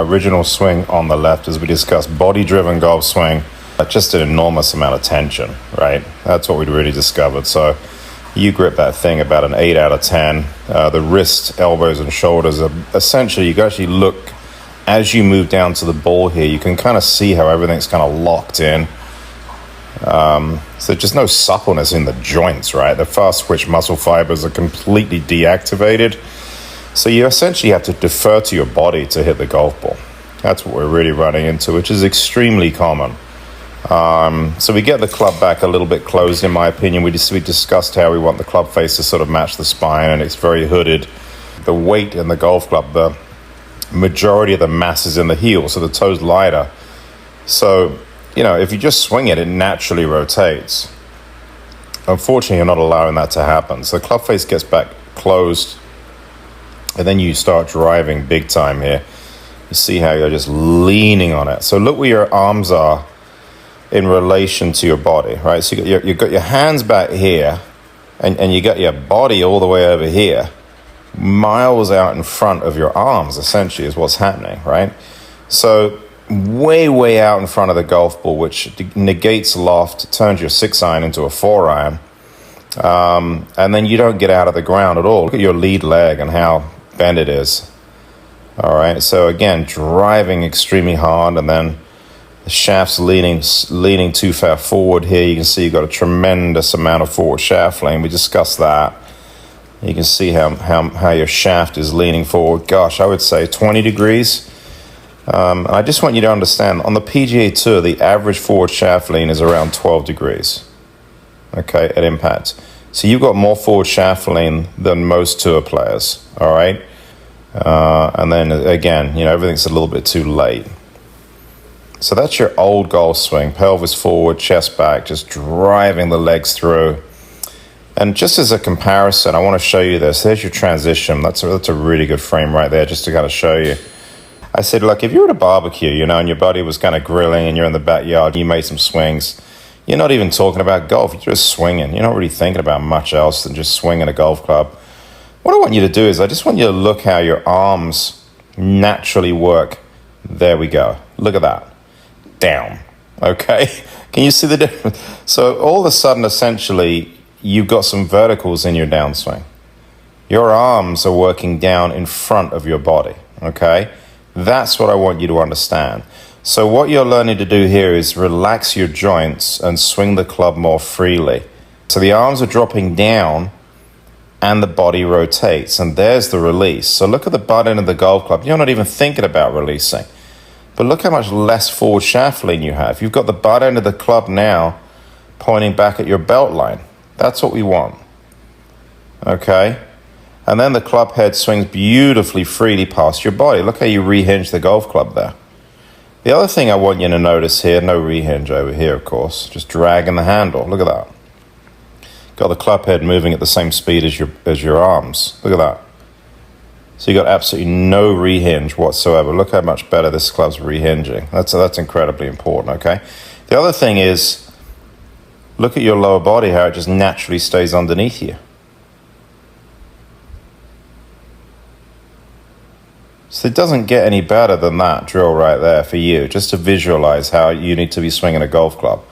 original swing on the left, as we discussed, body-driven golf swing, just an enormous amount of tension, right? That's what we'd really discovered. So you grip that thing about an 8 out of 10. The wrist, elbows, and shoulders are essentially, you can actually look as you move down to the ball here, you can kind of see how everything's kind of locked in. So just no suppleness in the joints, right? The fast twitch muscle fibers are completely deactivated. So you essentially have to defer to your body to hit the golf ball. That's what we're really running into, which is extremely common. So we get the club back a little bit closed, in my opinion. We discussed how we want the club face to sort of match the spine, and it's very hooded. The weight in the golf club, the majority of the mass is in the heel, so the toe's lighter. So, you know, if you just swing it, it naturally rotates. Unfortunately, you're not allowing that to happen. So the club face gets back closed, and then you start driving big time here. You see how you're just leaning on it. So look where your arms are in relation to your body, right? So you've got your hands back here, and you got your body all the way over here, miles out in front of your arms, essentially, is what's happening, right? So way out in front of the golf ball, which negates loft, turns your 6-iron into a 4-iron, and then you don't get out of the ground at all. Look at your lead leg and how bent it is. All right, so again, driving extremely hard, and then the shaft's leaning too far forward here. You can see you've got a tremendous amount of forward shaft lean. We discussed that. You can see how your shaft is leaning forward. Gosh, I would say 20 degrees. I just want you to understand, on the PGA Tour, the average forward shaft lean is around 12 degrees, okay, at impact. So you've got more forward shaft lean than most tour players, all right? And then, again, you know, everything's a little bit too late. So that's your old golf swing, pelvis forward, chest back, just driving the legs through. And just as a comparison, I want to show you this. There's your transition. That's a really good frame right there, just to kind of show you. I said, look, if you were at a barbecue, you know, and your buddy was kind of grilling and you're in the backyard, you made some swings, you're not even talking about golf, you're just swinging. You're not really thinking about much else than just swinging a golf club. What I want you to do is I just want you to look how your arms naturally work. There we go. Look at that. Down. Okay? Can you see the difference? So all of a sudden, essentially, you've got some verticals in your downswing. Your arms are working down in front of your body. Okay? That's what I want you to understand. So what you're learning to do here is relax your joints and swing the club more freely. So the arms are dropping down and the body rotates, and there's the release. So look at the butt end of the golf club. You're not even thinking about releasing. But look how much less forward shaft lean you have. You've got the butt end of the club now pointing back at your belt line. That's what we want. Okay? And then the club head swings beautifully freely past your body. Look how you rehinge the golf club there. The other thing I want you to notice here, no rehinge over here, of course, just dragging the handle. Look at that. Got the club head moving at the same speed as your arms. Look at that. So you got absolutely no rehinge whatsoever. Look how much better this club's rehinging. That's incredibly important, okay? The other thing is, look at your lower body, how it just naturally stays underneath you. So it doesn't get any better than that drill right there for you, just to visualize how you need to be swinging a golf club.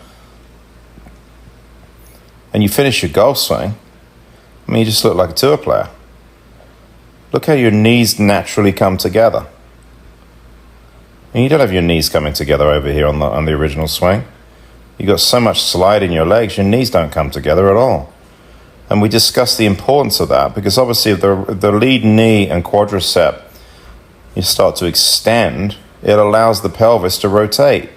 And you finish your golf swing, I mean, you just look like a tour player. Look how your knees naturally come together. And you don't have your knees coming together over here on the original swing. You've got so much slide in your legs, your knees don't come together at all. And we discussed the importance of that, because obviously if the lead knee and quadricep, you start to extend, it allows the pelvis to rotate.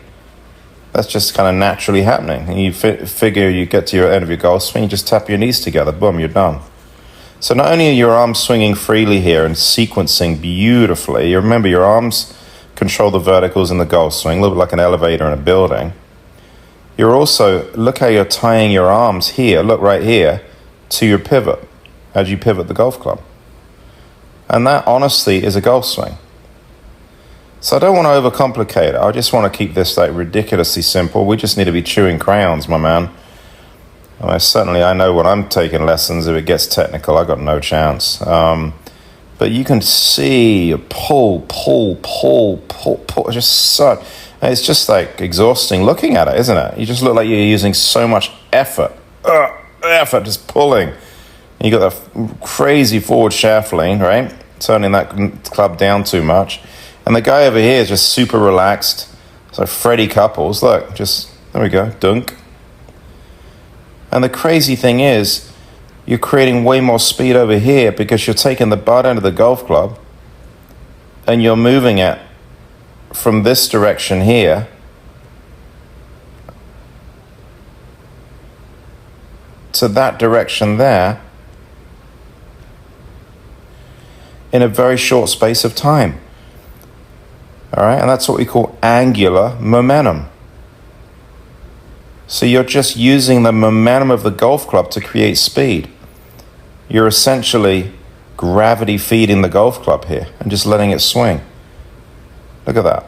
That's just kind of naturally happening. And you figure you get to your end of your golf swing, you just tap your knees together, boom, you're done. So not only are your arms swinging freely here and sequencing beautifully, you remember your arms control the verticals in the golf swing, a little bit like an elevator in a building. You're also, look how you're tying your arms here, look right here, to your pivot as you pivot the golf club. And that, honestly, is a golf swing. So I don't want to overcomplicate it. I just want to keep this like ridiculously simple. We just need to be chewing crayons, my man. I know when I'm taking lessons, if it gets technical, I got no chance. But But you can see pull. It's just like exhausting looking at it, isn't it? You just look like you're using so much effort. Effort just pulling. And you got that crazy forward shaft lean, right? Turning that club down too much. And the guy over here is just super relaxed. So Freddie Couples, look, just, there we go, dunk. And the crazy thing is, you're creating way more speed over here because you're taking the butt end of the golf club and you're moving it from this direction here to that direction there in a very short space of time. All right, and that's what we call angular momentum. So you're just using the momentum of the golf club to create speed. You're essentially gravity feeding the golf club here and just letting it swing. Look at that.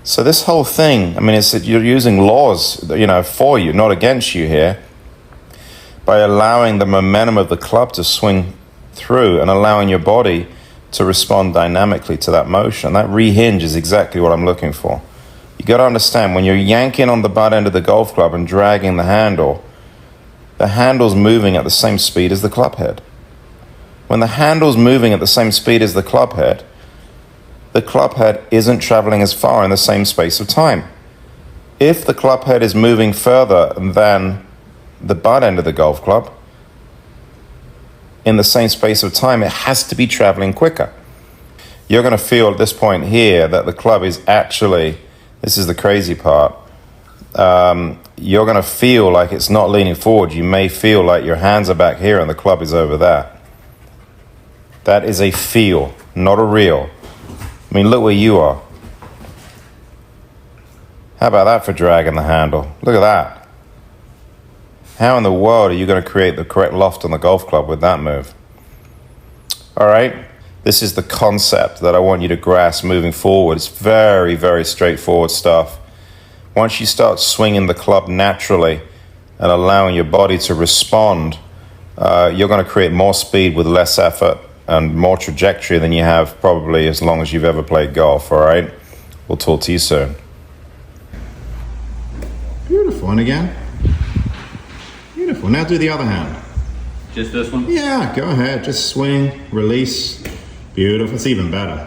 So this whole thing, I mean, you're using laws, for you, not against you here, by allowing the momentum of the club to swing through and allowing your body to respond dynamically to that motion. That rehinge is exactly what I'm looking for. You got to understand, when you're yanking on the butt end of the golf club and dragging the handle's moving at the same speed as the club head. When the handle's moving at the same speed as the club head isn't traveling as far in the same space of time. If the club head is moving further than the butt end of the golf club in the same space of time, it has to be traveling quicker. You're going to feel at this point here that the club is actually, this is the crazy part, you're going to feel like it's not leaning forward. You may feel like your hands are back here and the club is over there. That is a feel, not a real. I mean, look where you are. How about that for dragging the handle? Look at that. How in the world are you going to create the correct loft on the golf club with that move? All right, this is the concept that I want you to grasp moving forward. It's very, very straightforward stuff. Once you start swinging the club naturally and allowing your body to respond, you're going to create more speed with less effort and more trajectory than you have probably as long as you've ever played golf, all right? We'll talk to you soon. Beautiful, and again. Beautiful, now do the other hand. Just this one? Yeah, go ahead, just swing, release. Beautiful, it's even better.